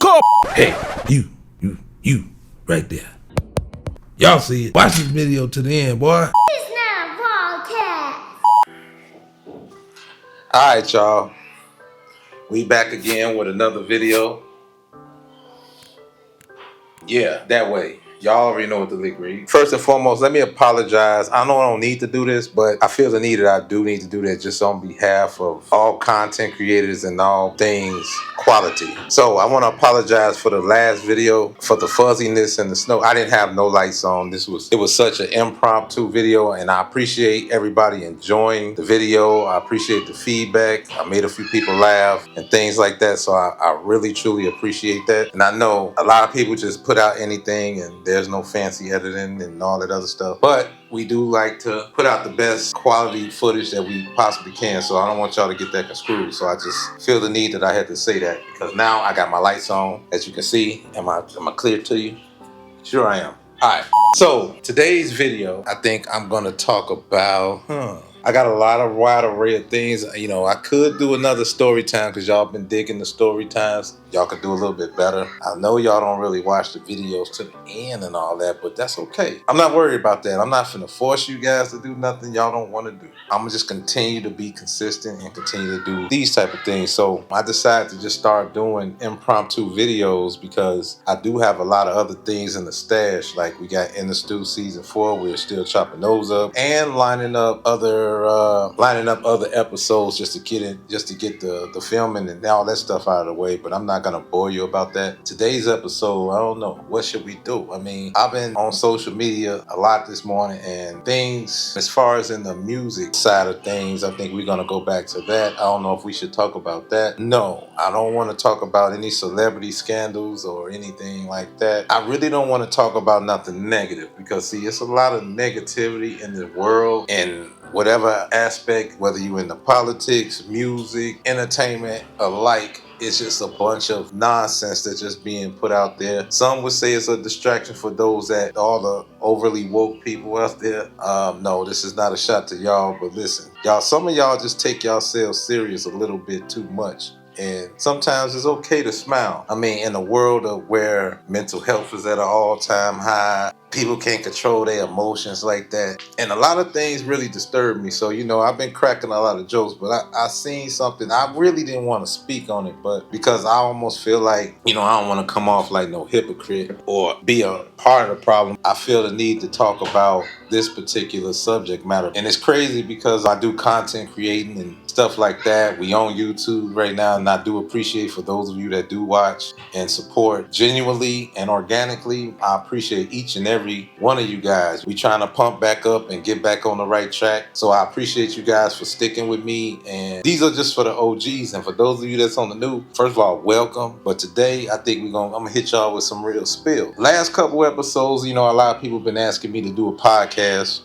Cookup. Hey, you, right there. Y'all see it. Watch this video to the end, boy. It's not podcast. Alright, y'all. We back again with another video. Yeah, that way. Y'all already know what the lick read. First and foremost, let me apologize. I know I don't need to do this, but I feel the need that I do need to do that just on behalf of all content creators and all things quality. So I want to apologize for the last video, for the fuzziness and the snow. I didn't have no lights on. It was such an impromptu video, and I appreciate everybody enjoying the video. I appreciate the feedback. I made a few people laugh and things like that. So I really, truly appreciate that. And I know a lot of people just put out anything and there's no fancy editing and all that other stuff. But we do like to put out the best quality footage that we possibly can. So I don't want y'all to get that construed. So I just feel the need that I had to say that, because now I got my lights on. As you can see, am I clear to you? Sure I am. All right. So today's video, I think I'm going to talk about, I got a lot of wide array of things. You know, I could do another story time because y'all been digging the story times. Y'all could do a little bit better. I know y'all don't really watch the videos to the end and all that, but that's okay. I'm not worried about that. I'm not finna force you guys to do nothing y'all don't want to do. I'm gonna just continue to be consistent and continue to do these type of things. So I decided to just start doing impromptu videos because I do have a lot of other things in the stash. Like we got In the Stew season 4. We're still chopping those up and lining up other episodes just to get the filming and all that stuff out of the way. But I'm not gonna bore you about that. Today's episode, I don't know, what should we do? I mean, I've been on social media a lot this morning, and things as far as in the music side of things, I think we're gonna go back to that. I don't know if we should talk about that. No, I don't want to talk about any celebrity scandals or anything like that. I really don't want to talk about nothing negative, because see, it's a lot of negativity in the world, and whatever aspect, whether you in the politics, music, entertainment alike, it's just a bunch of nonsense that's just being put out there. Some would say it's a distraction for those that all the overly woke people out there. No, this is not a shot to y'all, but listen, y'all, some of y'all just take yourselves serious a little bit too much. And sometimes it's okay to smile. I mean, in a world of where mental health is at an all-time high, people can't control their emotions like that. And a lot of things really disturb me. So, you know, I've been cracking a lot of jokes, but I seen something. I really didn't want to speak on it, but because I almost feel like, you know, I don't want to come off like no hypocrite or be a part of the problem, I feel the need to talk about this particular subject matter. And it's crazy because I do content creating and stuff like that. We on YouTube right now, and I do appreciate for those of you that do watch and support genuinely and organically. I appreciate each and every one of you guys. We trying to pump back up and get back on the right track. So I appreciate you guys for sticking with me. And these are just for the OGs. And for those of you that's on the new, first of all, welcome. But today, I think I'm gonna hit y'all with some real spill. Last couple episodes, you know, a lot of people been asking me to do a podcast.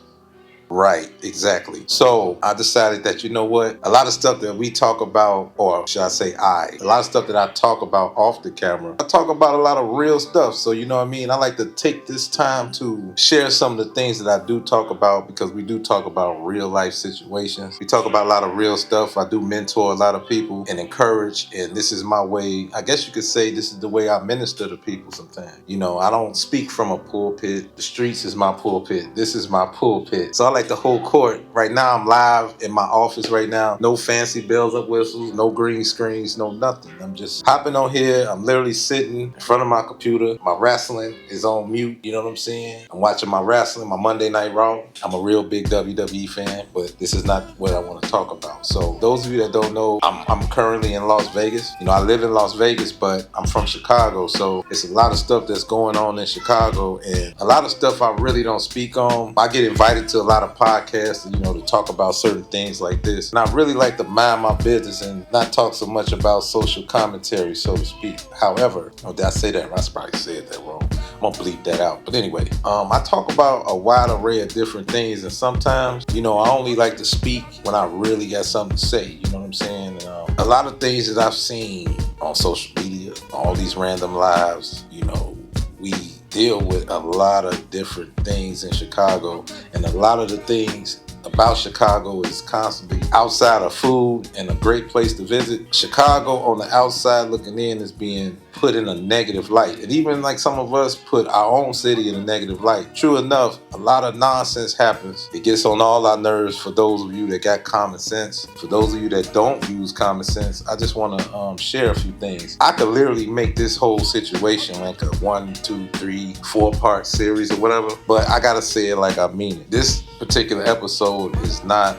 Right, exactly. So I decided that, you know what, a lot of stuff that we talk about, or should I say a lot of stuff that I talk about off the camera, I talk about a lot of real stuff. So, you know what I mean, I like to take this time to share some of the things that I do talk about, because we do talk about real life situations. We talk about a lot of real stuff. I do mentor a lot of people and encourage, and this is my way. I guess you could say this is the way I minister to people sometimes. You know, I don't speak from a pulpit. The streets is my pulpit. This is my pulpit. So I like the whole court. Right now I'm live in my office right now. No fancy bells and whistles, no green screens, no nothing. I'm just hopping on here. I'm literally sitting in front of my computer. My wrestling is on mute, you know what I'm saying? I'm watching my wrestling, my Monday Night Raw. I'm a real big WWE fan, but this is not what I want to talk about. So those of you that don't know, I'm currently in Las Vegas. You know, I live in Las Vegas, but I'm from Chicago. So it's a lot of stuff that's going on in Chicago, and a lot of stuff I really don't speak on. I get invited to a lot of podcasts, you know, to talk about certain things like this. And I really like to mind my business and not talk so much about social commentary, so to speak. However, did I say that? I probably said that wrong. I'm gonna bleep that out. But anyway, I talk about a wide array of different things, and sometimes, you know, I only like to speak when I really got something to say. You know what I'm saying? A lot of things that I've seen on social media, all these random lives, you know, we deal with a lot of different things in Chicago, and a lot of the things about Chicago is constantly outside of food and a great place to visit, Chicago on the outside looking in is being put in a negative light. And even like some of us put our own city in a negative light. True enough, a lot of nonsense happens. It gets on all our nerves for those of you that got common sense. For those of you that don't use common sense, I just want to share a few things. I could literally make this whole situation like a 1, 2, 3, 4-part series or whatever, but I gotta say it like I mean it. This particular episode is not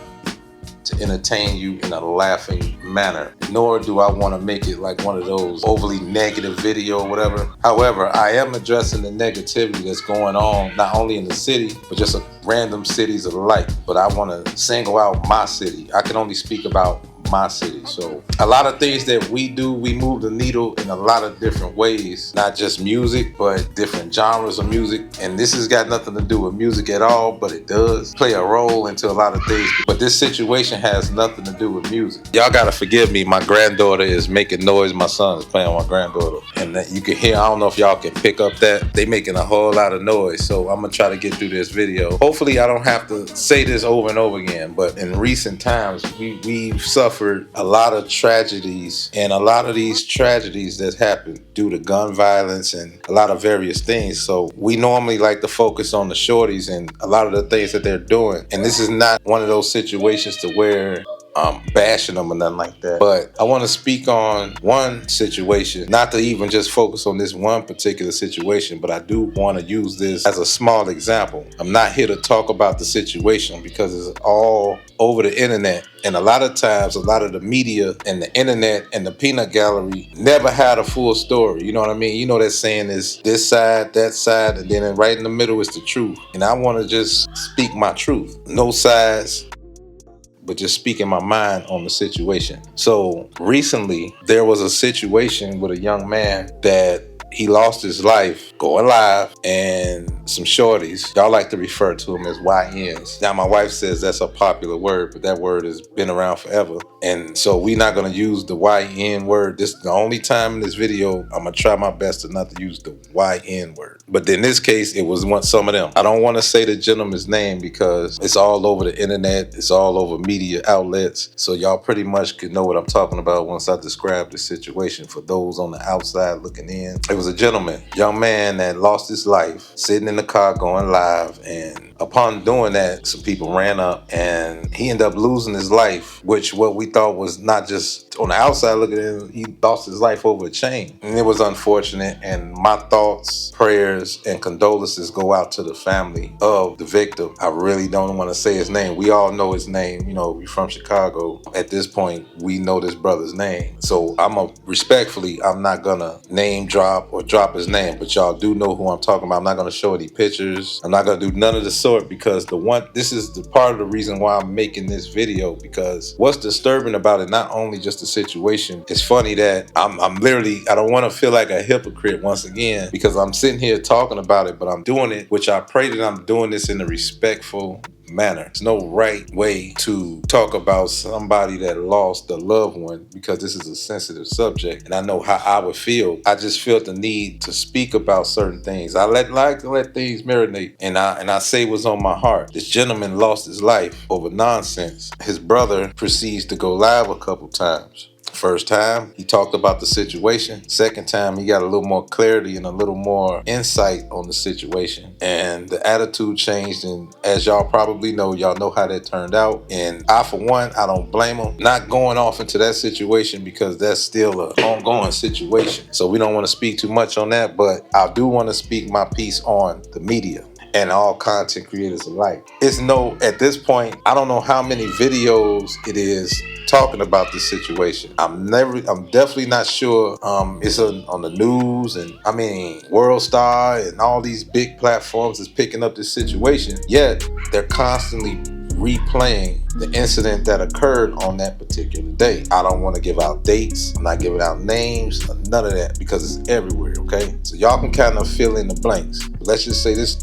to entertain you in a laughing manner, nor do I want to make it like one of those overly negative video or whatever. However, I am addressing the negativity that's going on not only in the city, but just random cities alike. But I want to single out my city. I can only speak about my city. So a lot of things that we do, we move the needle in a lot of different ways, not just music, but different genres of music. And this has got nothing to do with music at all, but it does play a role into a lot of things. But this situation has nothing to do with music. Y'all gotta forgive me. My granddaughter is making noise. My son is playing with my granddaughter, and you can hear, I don't know if y'all can pick up that they making a whole lot of noise. So I'm gonna try to get through this video. Hopefully I don't have to say this over and over again, but in recent times we've suffered a lot of tragedies, and a lot of these tragedies that happen due to gun violence and a lot of various things. So we normally like to focus on the shorties and a lot of the things that they're doing. And this is not one of those situations to where bashing them or nothing like that. But I want to speak on one situation, not to even just focus on this one particular situation, but I do want to use this as a small example. I'm not here to talk about the situation because it's all over the internet. And a lot of times, a lot of the media and the internet and the peanut gallery never had a full story. You know what I mean? You know that saying is this side, that side, and then right in the middle is the truth. And I want to just speak my truth. No sides, but just speaking my mind on the situation. So recently, there was a situation with a young man that he lost his life going live, and some shorties, y'all like to refer to them as YNs. Now, my wife says that's a popular word, but that word has been around forever. And so we're not going to use the YN word. This is the only time in this video I'm going to try my best to not to use the YN word. But in this case, it was some of them. I don't want to say the gentleman's name because it's all over the internet. It's all over media outlets. So y'all pretty much could know what I'm talking about once I describe the situation for those on the outside looking in. It was a gentleman, young man that lost his life sitting in the car going live, and upon doing that, some people ran up and he ended up losing his life, which what we thought was not just on the outside looking in, he lost his life over a chain. And it was unfortunate, and my thoughts, prayers, and condolences go out to the family of the victim. I really don't want to say his name. We all know his name. You know, we're from Chicago. At this point, we know this brother's name. So respectfully, I'm not gonna name drop or drop his name, but y'all do know who I'm talking about. I'm not gonna show any pictures. I'm not gonna do none of the sort, because this is the part of the reason why I'm making this video, because what's disturbing about it, not only just the situation, it's funny that I'm literally, I don't want to feel like a hypocrite once again, because I'm sitting here talking about it, but I'm doing it, which I pray that I'm doing this in a respectful manner. There's no right way to talk about somebody that lost a loved one, because this is a sensitive subject and I know how I would feel. I just felt the need to speak about certain things. I like to let things marinate, and I say what's on my heart. This gentleman lost his life over nonsense. His brother proceeds to go live a couple times. First time, he talked about the situation. Second time, he got a little more clarity and a little more insight on the situation. And the attitude changed, and as y'all probably know, y'all know how that turned out. And I, for one, I don't blame him. Not going off into that situation, because that's still an ongoing situation. So we don't want to speak too much on that, but I do want to speak my piece on the media and all content creators alike. At this point, I don't know how many videos it is talking about this situation. I'm definitely not sure it's on the news, and I mean World Star and all these big platforms is picking up this situation, yet they're constantly replaying the incident that occurred on that particular day. I don't want to give out dates. I'm not giving out names, none of that, because it's everywhere, okay? So y'all can kind of fill in the blanks. Let's just say this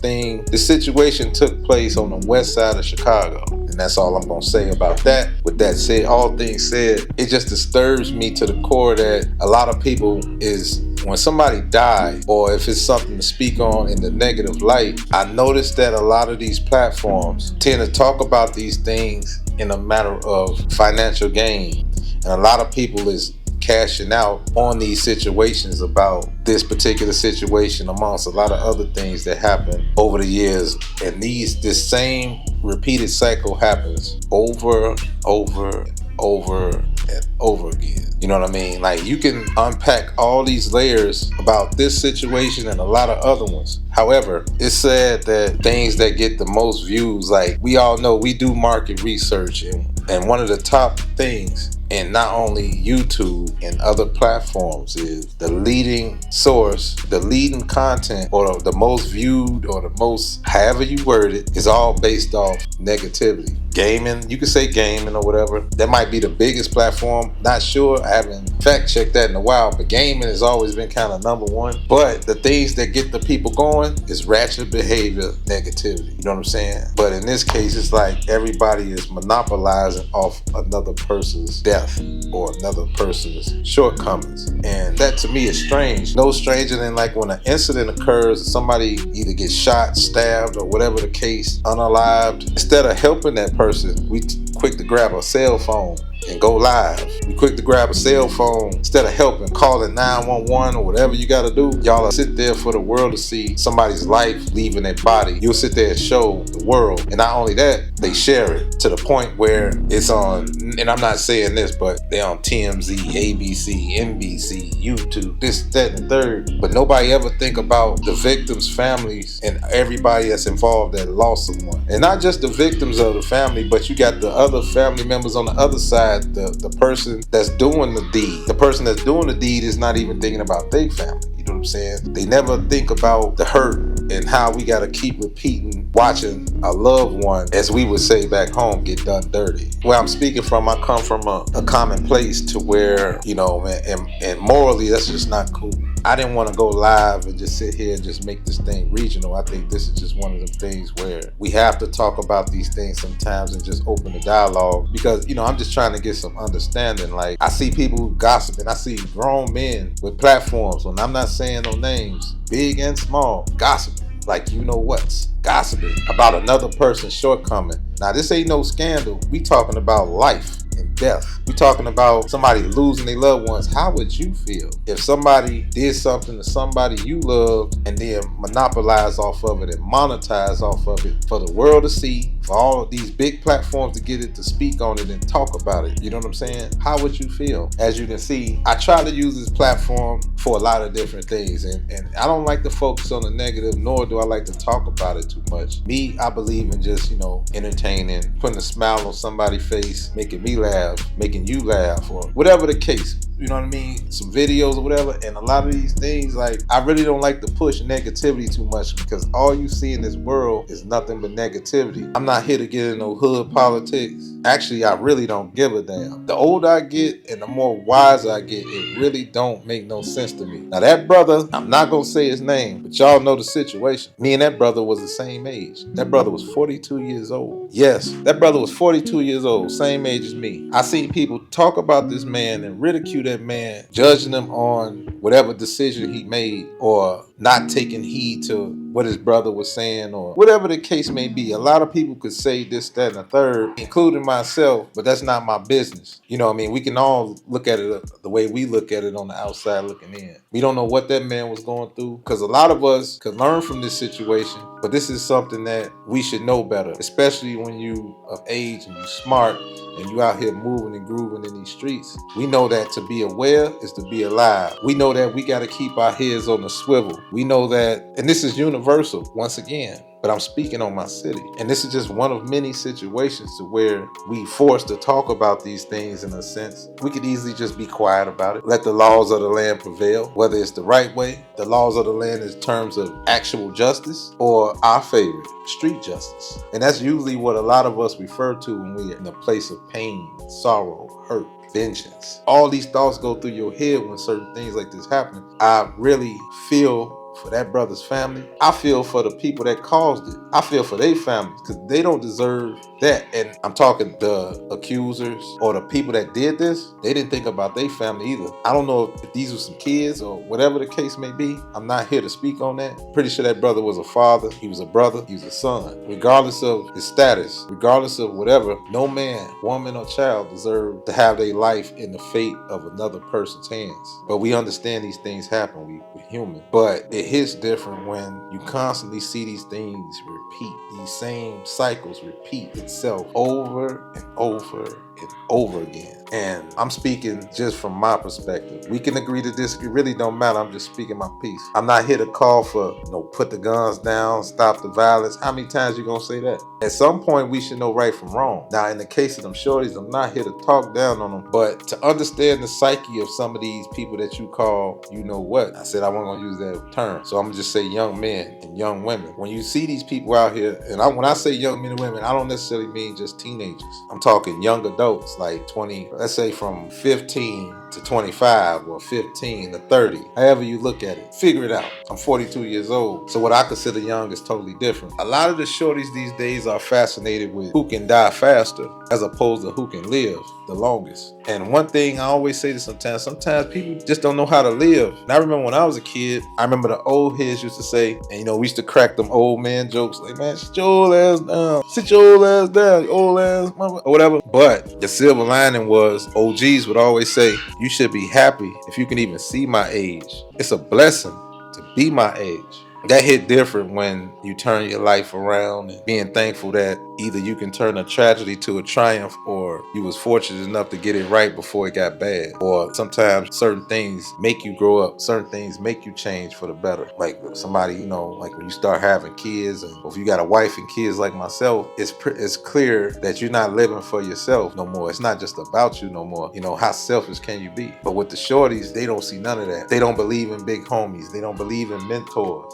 situation took place on the west side of Chicago. And that's all I'm going to say about that. With that said, all things said, it just disturbs me to the core that a lot of people is, when somebody died, or if it's something to speak on in the negative light, I noticed that a lot of these platforms tend to talk about these things in a matter of financial gain. And a lot of people is cashing out on these situations about this particular situation amongst a lot of other things that happen over the years. And this same repeated cycle happens over, over, over, and over again. You know what I mean? Like, you can unpack all these layers about this situation and a lot of other ones. However, it's said that things that get the most views, like we all know, we do market research, and one of the top things in not only YouTube and other platforms is the leading source, the leading content, or the most viewed, or the most, however you word it, is all based off negativity. Gaming, you could say gaming or whatever. That might be the biggest platform. Not sure. I haven't fact checked that in a while, but gaming has always been kind of number one. But the things that get the people going is ratchet behavior, negativity. You know what I'm saying? But in this case, it's like everybody is monopolizing off another person's death or another person's shortcomings. And that to me is strange. No stranger than like when an incident occurs, somebody either gets shot, stabbed, or whatever the case, unalived. Instead of helping that person, we quick to grab a cell phone and go live. We quick to grab a cell phone instead of helping, calling 911 or whatever you gotta do. Y'all sit there for the world to see somebody's life leaving their body. You'll sit there and show the world. And not only that, they share it to the point where it's on, and I'm not saying this, but they're on TMZ, ABC, NBC, YouTube, this, that, and the third. But nobody ever think about the victims' families and everybody that's involved that lost someone. And not just the victims of the family, but you got the other family members on the other side. The person that's doing the deed. The person that's doing the deed is not even thinking about their family. You know what I'm saying? They never think about the hurt and how we got to keep repeating, watching a loved one, as we would say back home, get done dirty. Where I'm speaking from, I come from a common place to where, you know, and morally, that's just not cool. I didn't want to go live and just sit here and just make this thing regional. I think this is just one of the things where we have to talk about these things sometimes and just open the dialogue, because, you know, I'm just trying to get some understanding. Like, I see people gossiping. I see grown men with platforms, and I'm not saying no names, big and small, gossiping. Like, you know what's gossiping about another person's shortcoming. Now, this ain't no scandal. We talking about life and death. We talking about somebody losing their loved ones. How would you feel if somebody did something to somebody you loved and then monopolize off of it and monetize off of it for the world to see, for all of these big platforms to get it to speak on it and talk about it? You know what I'm saying? How would you feel? As you can see, I try to use this platform for a lot of different things, and I don't like to focus on the negative, nor do I like to talk about it too much. Me, I believe in just, you know, entertaining, putting a smile on somebody's face, making me laugh, making you laugh, or whatever the case. You know what I mean? Some videos or whatever. And a lot of these things, like, I really don't like to push negativity too much, because all you see in this world is nothing but negativity. I'm not here to get in no hood politics. Actually, I really don't give a damn. The older I get and the more wise I get, it really don't make no sense to me. Now, that brother, I'm not gonna say his name, but y'all know the situation. Me and that brother was the same age. That brother was 42 years old. Yes, that brother was 42 years old, same age as me. I seen people talk about this man and ridicule that man, judging him on whatever decision he made, or not taking heed to what his brother was saying, or whatever the case may be. A lot of people could say this, that, and the third, including myself, but that's not my business. You know what I mean? We can all look at it the way we look at it on the outside looking in. We don't know what that man was going through, because a lot of us could learn from this situation, but this is something that we should know better, especially when you of age and you smart and you out here moving and grooving in these streets. We know that to be aware is to be alive. We know that we got to keep our heads on the swivel. We know that, and this is universal once again, but I'm speaking on my city. And this is just one of many situations to where we forced to talk about these things in a sense. We could easily just be quiet about it. Let the laws of the land prevail, whether it's the right way, the laws of the land in terms of actual justice, or our favorite, street justice. And that's usually what a lot of us refer to when we're in a place of pain, sorrow, hurt, vengeance. All these thoughts go through your head when certain things like this happen. I really feel for that brother's family. I feel for the people that caused it. I feel for their families because they don't deserve that. And I'm talking the accusers or the people that did this. They didn't think about their family either. I don't know if these were some kids or whatever the case may be. I'm not here to speak on that. Pretty sure that brother was a father. He was a brother. He was a son. Regardless of his status, regardless of whatever, no man, woman, or child deserve to have their life in the fate of another person's hands. But we understand these things happen. We're human. But it hits different when you constantly see these things repeat. These same cycles repeat itself over and over and over again. And I'm speaking just from my perspective. We can agree to disagree. It really don't matter. I'm just speaking my piece. I'm not here to call for, put the guns down, stop the violence. How many times you gonna say that? At some point, we should know right from wrong. Now, in the case of them shorties, I'm not here to talk down on them, but to understand the psyche of some of these people that you call, you know what? I said I wasn't gonna use that term. So I'm gonna just say young men and young women. When you see these people out here, and when I say young men and women, I don't necessarily mean just teenagers. I'm talking young adults, like 20, let's say from 15 to 25 or 15 to 30, however you look at it, figure it out. I'm 42 years old, so what I consider young is totally different. A lot of the shorties these days are fascinated with who can die faster as opposed to who can live the longest. And one thing I always say this sometimes people just don't know how to live. And I remember when I was a kid, I remember the old heads used to say, and we used to crack them old man jokes like, man, sit your old ass down, sit your old ass down, you old ass mama, or whatever. But the silver lining was OGs would always say, you should be happy if you can even see my age. It's a blessing to be my age. That hit different when you turn your life around and being thankful that either you can turn a tragedy to a triumph, or you was fortunate enough to get it right before it got bad. Or sometimes certain things make you grow up, certain things make you change for the better. Like somebody, like when you start having kids, and if you got a wife and kids like myself, it's clear that you're not living for yourself no more. It's not just about you no more. How selfish can you be? But with the shorties, they don't see none of that. They don't believe in big homies. They don't believe in mentors.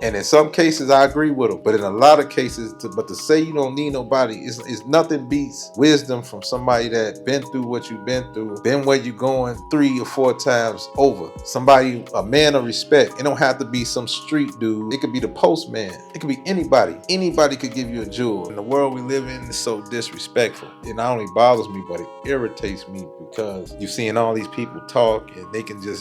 And in some cases, I agree with them. But in a lot of cases, to say you don't need nobody is nothing beats wisdom from somebody that been through what you've been through, been where you're going 3 or 4 times over. Somebody, a man of respect. It don't have to be some street dude. It could be the postman. It could be anybody. Anybody could give you a jewel. In the world we live in, it's so disrespectful. It not only bothers me, but it irritates me because you're seeing all these people talk, and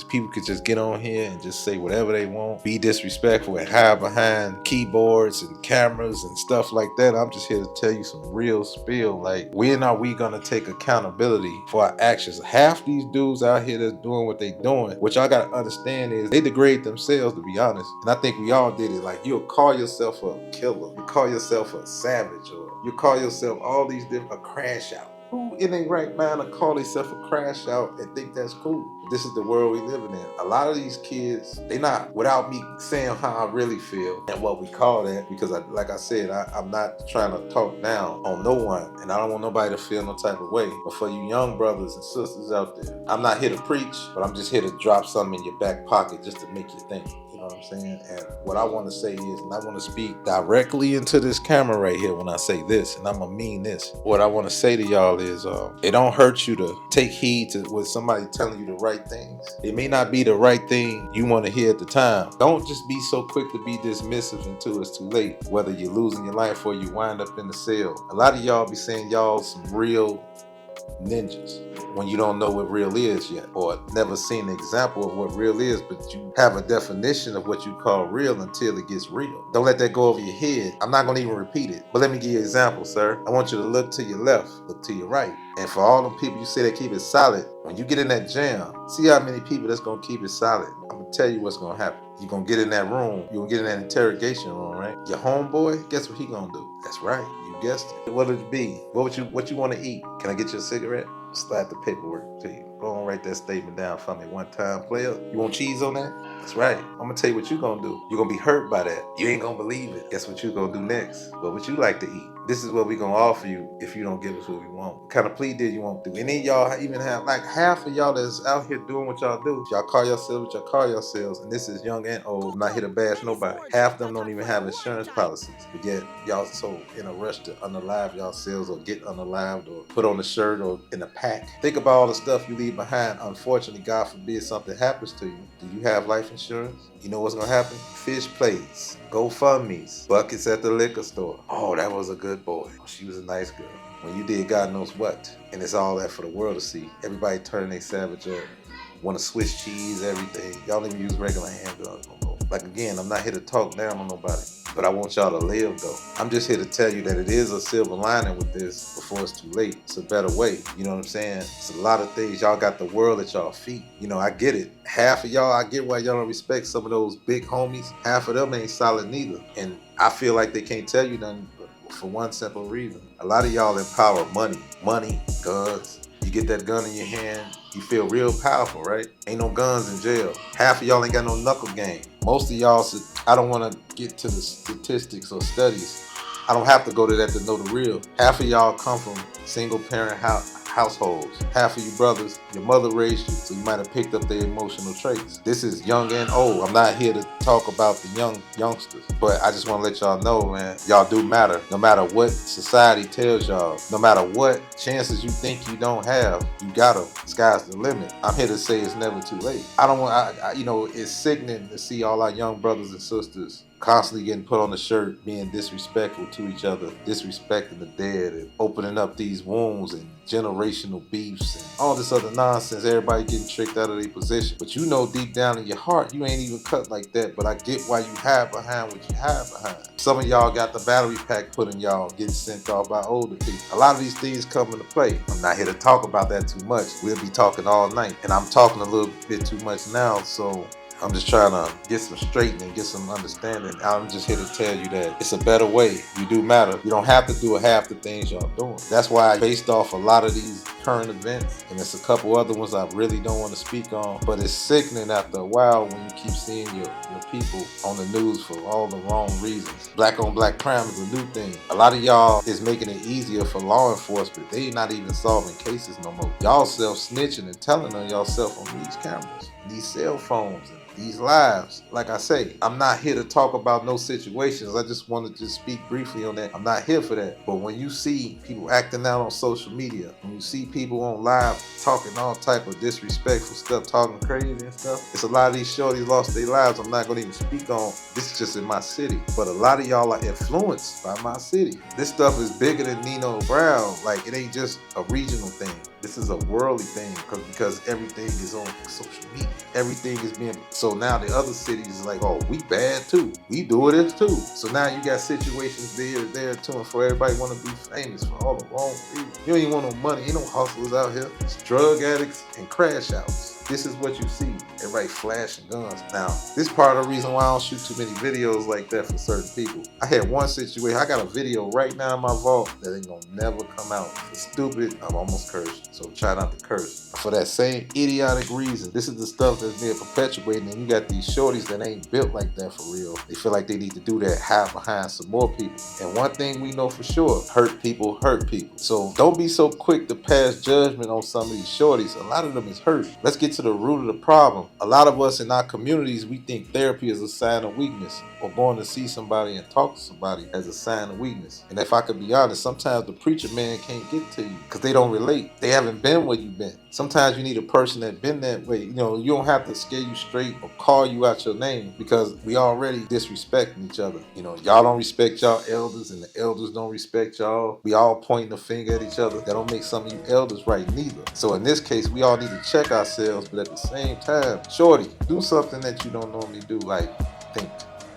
people could just get on here and just say whatever they want, be disrespectful and hide behind keyboards and cameras and stuff like that. I'm just here to tell you some real spill. Like, when are we gonna take accountability for our actions? Half these dudes out here that's doing what they doing, which I gotta understand is they degrade themselves, to be honest. And I think we all did it. Like, you'll call yourself a killer, you call yourself a savage, or you call yourself all these different, a crash out. Who in their right mind to call themselves a crash out and think that's cool? This is the world we living in. A lot of these kids, they not, without me saying how I really feel and what we call that, because like I said, I'm not trying to talk down on no one, and I don't want nobody to feel no type of way. But for you young brothers and sisters out there, I'm not here to preach, but I'm just here to drop something in your back pocket just to make you think. You know what I'm saying? And what I want to say is, and I want to speak directly into this camera right here when I say this, and I'm gonna mean this. What I want to say to y'all is, it don't hurt you to take heed to what somebody telling you the right things. It may not be the right thing you want to hear at the time. Don't just be so quick to be dismissive until it's too late. Whether you're losing your life or you wind up in the cell. A lot of y'all be saying y'all some real ninjas when you don't know what real is yet, or never seen an example of what real is, but you have a definition of what you call real until it gets real. Don't let that go over your head. I'm not going to even repeat it, but let me give you an example, sir. I want you to look to your left, look to your right. And for all them people you say they keep it solid, when you get in that jam, see how many people that's going to keep it solid. I'm going to tell you what's going to happen. You're going to get in that room. You're going to get in that interrogation room, right? Your homeboy, guess what he going to do? That's right. You guessed it. What'll it be? What you want to eat? Can I get you a cigarette? Slide the paperwork to you. Go on, write that statement down for me one time, player. You want cheese on that? That's right. I'm going to tell you what you're going to do. You're going to be hurt by that. You ain't going to believe it. Guess what you're going to do next? What would you like to eat? this is what we gonna offer you if you don't give us what we want. What kind of plea deal you want to do? And then y'all even have like half of y'all that's out here doing what y'all do. Y'all call yourselves what y'all call yourselves, and this is young and old. I'm not here to bash nobody. Half of them don't even have insurance policies, but yet y'all so in a rush to unalive yourselves or get unalived or put on a shirt or in a pack. Think about all the stuff you leave behind. Unfortunately, God forbid something happens to you. Do you have life insurance? You know what's gonna happen? Fish plates, GoFundMe's, buckets at the liquor store. Oh, that was a good boy. She was a nice girl. When you did God knows what, and it's all that for the world to see. Everybody turning their savage up. Want to Swiss cheese, everything. Y'all don't even use regular handguns no more. Like again, I'm not here to talk down on nobody, but I want y'all to live though. I'm just here to tell you that it is a silver lining with this before it's too late. It's a better way. You know what I'm saying? It's a lot of things. Y'all got the world at y'all feet. You know, I get it. Half of y'all, I get why y'all don't respect some of those big homies. Half of them ain't solid neither. And I feel like they can't tell you nothing for one simple reason. A lot of y'all empower money, guns. You get that gun in your hand, you feel real powerful, right? Ain't no guns in jail. Half of y'all ain't got no knuckle game. Most of y'all, I don't want to get to the statistics or studies. I don't have to go to that to know the real. Half of y'all come from single parent households. Half of you brothers, your mother raised you, so you might have picked up their emotional traits. This is young and old. I'm not here to talk about the youngsters, but I just want to let y'all know, man, y'all do matter. No matter what society tells y'all, no matter what chances you think you don't have, you got them. Sky's the limit. I'm here to say it's never too late. I don't want, you know, it's sickening to see all our young brothers and sisters constantly getting put on the shirt, being disrespectful to each other, disrespecting the dead, and opening up these wounds and generational beefs and all this other nonsense. Everybody getting tricked out of their position. But you know deep down in your heart, you ain't even cut like that. But I get why you hide behind what you hide behind. Some of y'all got the battery pack put in y'all, getting sent off by older people. A lot of these things come into play. I'm not here to talk about that too much. We'll be talking all night. And I'm talking a little bit too much now, so I'm just trying to get some straightening, get some understanding. I'm just here to tell you that it's a better way. You do matter. You don't have to do half the things y'all doing. That's why, based off a lot of these current events, and there's a couple other ones I really don't want to speak on, but it's sickening after a while when you keep seeing your people on the news for all the wrong reasons. Black on black crime is a new thing. A lot of y'all is making it easier for law enforcement. They not even solving cases no more. Y'all self-snitching and telling on yourself on these cameras, these cell phones, these lives. Like I say, I'm not here to talk about no situations. I just want to speak briefly on that. I'm not here for that. But when you see people acting out on social media, when you see people on live talking all type of disrespectful stuff, talking crazy and stuff, it's a lot of these shorties lost their lives. I'm not going to even speak on. This is just in my city. But a lot of y'all are influenced by my city. This stuff is bigger than Nino Brown. Like, it ain't just a regional thing. This is a worldly thing because everything is on social media. Everything is being, so now the other cities is like, oh, we bad too. We do it too. So now you got situations there too, and for everybody want to be famous for all the wrong reasons. You don't even want no money. Ain't no hustlers out here. It's drug addicts and crash outs. This is what you see. Everybody flashing guns. Now, this part of the reason why I don't shoot too many videos like that for certain people. I had one situation. I got a video right now in my vault that ain't gonna never come out. It's stupid. I'm almost cursed, so try not to curse. For that same idiotic reason, this is the stuff that's being perpetuated, and you got these shorties that ain't built like that for real. They feel like they need to do that, hide behind some more people. And one thing we know for sure, hurt people hurt people. So don't be so quick to pass judgment on some of these shorties. A lot of them is hurt. Let's get to the root of the problem. A lot of us in our communities, we think therapy is a sign of weakness, or going to see somebody and talk to somebody as a sign of weakness. And if I could be honest, sometimes the preacher man can't get to you because they don't relate. They haven't been where you've been. Sometimes you need a person that's been that way. You know, you don't have to scare you straight or call you out your name because we already disrespecting each other. You know, y'all don't respect y'all elders and the elders don't respect y'all. We all pointing the finger at each other. That don't make some of you elders right neither. So in this case, we all need to check ourselves, but at the same time, shorty, do something that you don't normally do, like think,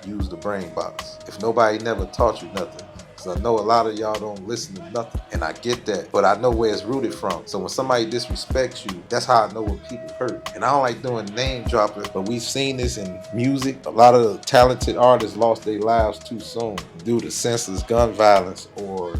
use the brain box. If nobody never taught you nothing, because I know a lot of y'all don't listen to nothing, and I get that, but I know where it's rooted from. So when somebody disrespects you, that's how I know what people hurt. And I don't like doing name dropping, but we've seen this in music. A lot of the talented artists lost their lives too soon due to senseless gun violence or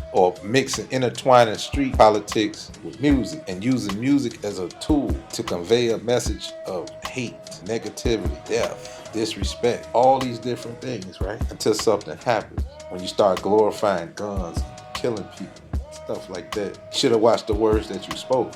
mixing, intertwining street politics with music and using music as a tool to convey a message of hate, negativity, death, disrespect, all these different things, right? Until something happens. When you start glorifying guns, killing people, stuff like that. You should have watched the words that you spoke.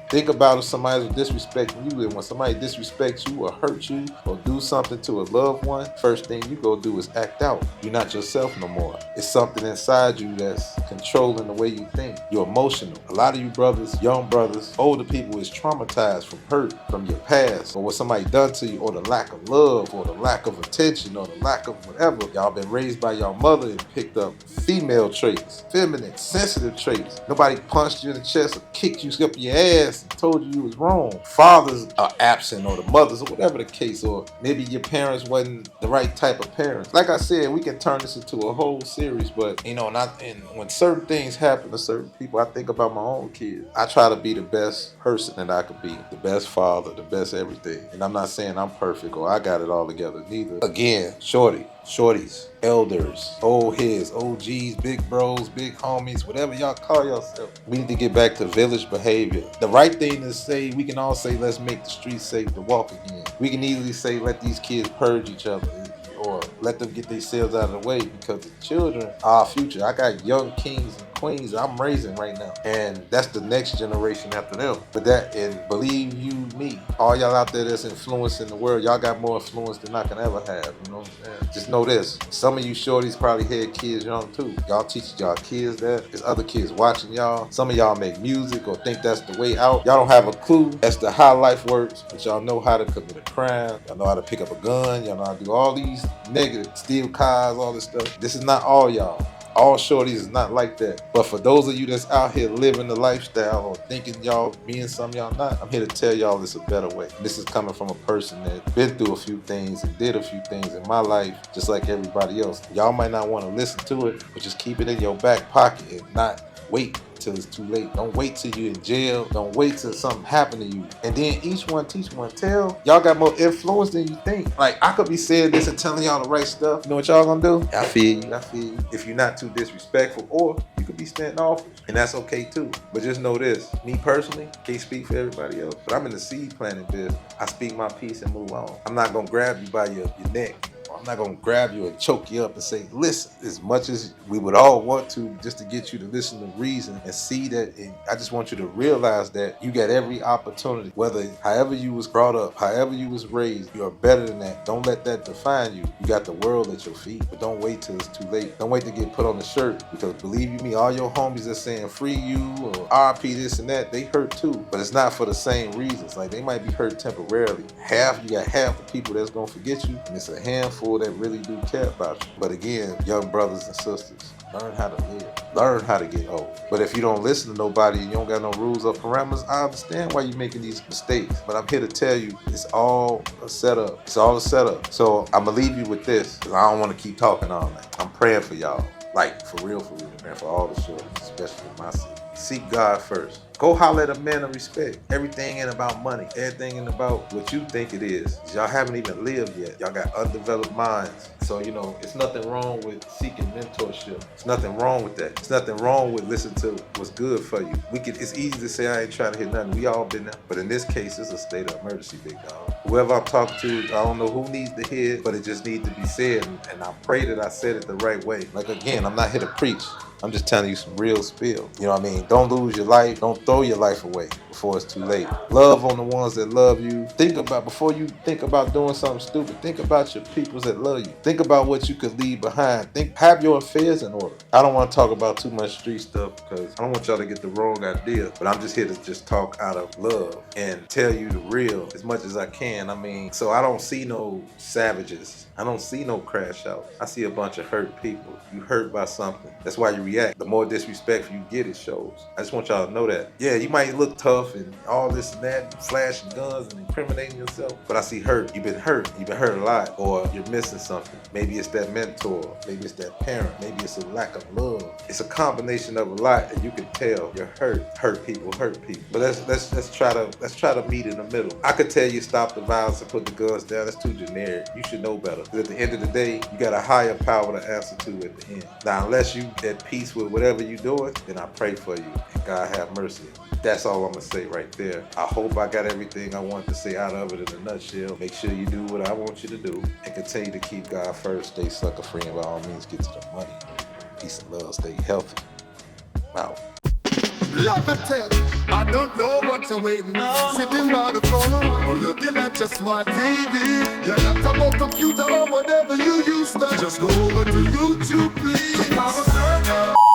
Think about if somebody's disrespecting you, and when somebody disrespects you or hurts you or do something to a loved one, first thing you go do is act out. You're not yourself no more. It's something inside you that's controlling the way you think. You're emotional. A lot of you brothers, young brothers, older people is traumatized from hurt from your past or what somebody done to you or the lack of love or the lack of attention or the lack of whatever. Y'all been raised by your mother and picked up female traits, feminine, sensitive traits. Nobody punched you in the chest or kicked you up your ass and told you was wrong. Fathers are absent or the mothers or whatever the case, or maybe your parents wasn't the right type of parents. Like I said, we can turn this into a whole series, but when certain things happen to certain people, I think about my own kids. I try to be the best person that I could be, the best father, the best everything. And I'm not saying I'm perfect or I got it all together neither. Again, shorties, elders, old heads, OGs, big bros, big homies, whatever y'all call yourself. We need to get back to village behavior. The right thing to say, we can all say, let's make the streets safe to walk again. We can easily say, let these kids purge each other or let them get themselves out of the way, because the children are our future. I got young kings and queens I'm raising right now, and that's the next generation after them. But that, and believe you me, all y'all out there that's influencing the world, y'all got more influence than I can ever have. You know what I'm saying? Just know this, some of you shorties probably had kids young too. Y'all teach y'all kids that. There's other kids watching y'all. Some of y'all make music or think that's the way out. Y'all don't have a clue as to how life works, but y'all know how to commit a crime. Y'all know how to pick up a gun. Y'all know how to do all these negative, steal cars, all this stuff. This is not all y'all. All shorties is not like that. But for those of you that's out here living the lifestyle or thinking y'all being something y'all not, I'm here to tell y'all it's a better way. This is coming from a person that's been through a few things and did a few things in my life, just like everybody else. Y'all might not want to listen to it, but just keep it in your back pocket and not wait till it's too late. Don't wait till you're in jail. Don't wait till something happen to you. And then each one teach one tell. Y'all got more influence than you think. Like, I could be saying this and telling y'all the right stuff. You know what y'all gonna do? I feel you. If you're not too disrespectful, or you could be standoffish, and that's okay too. But just know this, me personally, can't speak for everybody else, but I'm in the seed planting business. I speak my piece and move on. I'm not gonna grab you by your neck. I'm not gonna grab you and choke you up and say, listen, as much as we would all want to, just to get you to listen to reason and see that. And I just want you to realize that you got every opportunity, whether however you was brought up, however you was raised, you're better than that. Don't let that define you. You got the world at your feet, but don't wait till it's too late. Don't wait to get put on the shirt, because believe you me, all your homies that's saying free you or RP this and that, they hurt too, but it's not for the same reasons. Like, they might be hurt temporarily. You got half the people that's gonna forget you, and it's a handful that really do care about you. But again, young brothers and sisters, learn how to live. Learn how to get old. But if you don't listen to nobody and you don't got no rules or parameters, I understand why you're making these mistakes. But I'm here to tell you, it's all a setup. It's all a setup. So I'm gonna leave you with this, because I don't want to keep talking all night. I'm praying for y'all. Like, for real, man, for all the children, especially in my city. Seek God first. Go holler at a man of respect. Everything ain't about money. Everything ain't about what you think it is. Y'all haven't even lived yet. Y'all got undeveloped minds. So, it's nothing wrong with seeking mentorship. It's nothing wrong with that. It's nothing wrong with listening to what's good for you. It's easy to say I ain't trying to hit nothing. We all been there. But in this case, it's a state of emergency, big dog. Whoever I'm talking to, I don't know who needs to hear it, but it just needs to be said. And I pray that I said it the right way. Like, again, I'm not here to preach. I'm just telling you some real spill. You know what I mean? Don't lose your life. Don't throw your life away before it's too late. Love on the ones that love you. Before you think about doing something stupid, think about your peoples that love you. Think about what you could leave behind. Have your affairs in order. I don't want to talk about too much street stuff, because I don't want y'all to get the wrong idea, but I'm just here to just talk out of love and tell you the real as much as I can. So I don't see no savages. I don't see no crash out. I see a bunch of hurt people. You hurt by something. That's why you react. The more disrespectful you get, it shows. I just want y'all to know that. Yeah, you might look tough and all this and that, flashing guns and incriminating yourself, but I see hurt. You've been hurt. You've been hurt a lot, or you're missing something. Maybe it's that mentor. Maybe it's that parent. Maybe it's a lack of love. It's a combination of a lot, and you can tell you're hurt. Hurt people. But let's try to meet in the middle. I could tell you stop the violence and put the guns down. That's too generic. You should know better. Because at the end of the day, you got a higher power to answer to at the end. Now, unless you at peace with whatever you're doing, then I pray for you. And God have mercy. That's all I'm going to say right there. I hope I got everything I want to say out of it in a nutshell. Make sure you do what I want you to do, and continue to keep God first. Stay sucker free, and by all means get to the money. Peace and love. Stay healthy. Out. Love and tell, I don't know what you're waiting on. Sitting by the corner, looking at your smart TV. Your laptop or computer or whatever you use to. Just go over to YouTube, please. PowerCircle.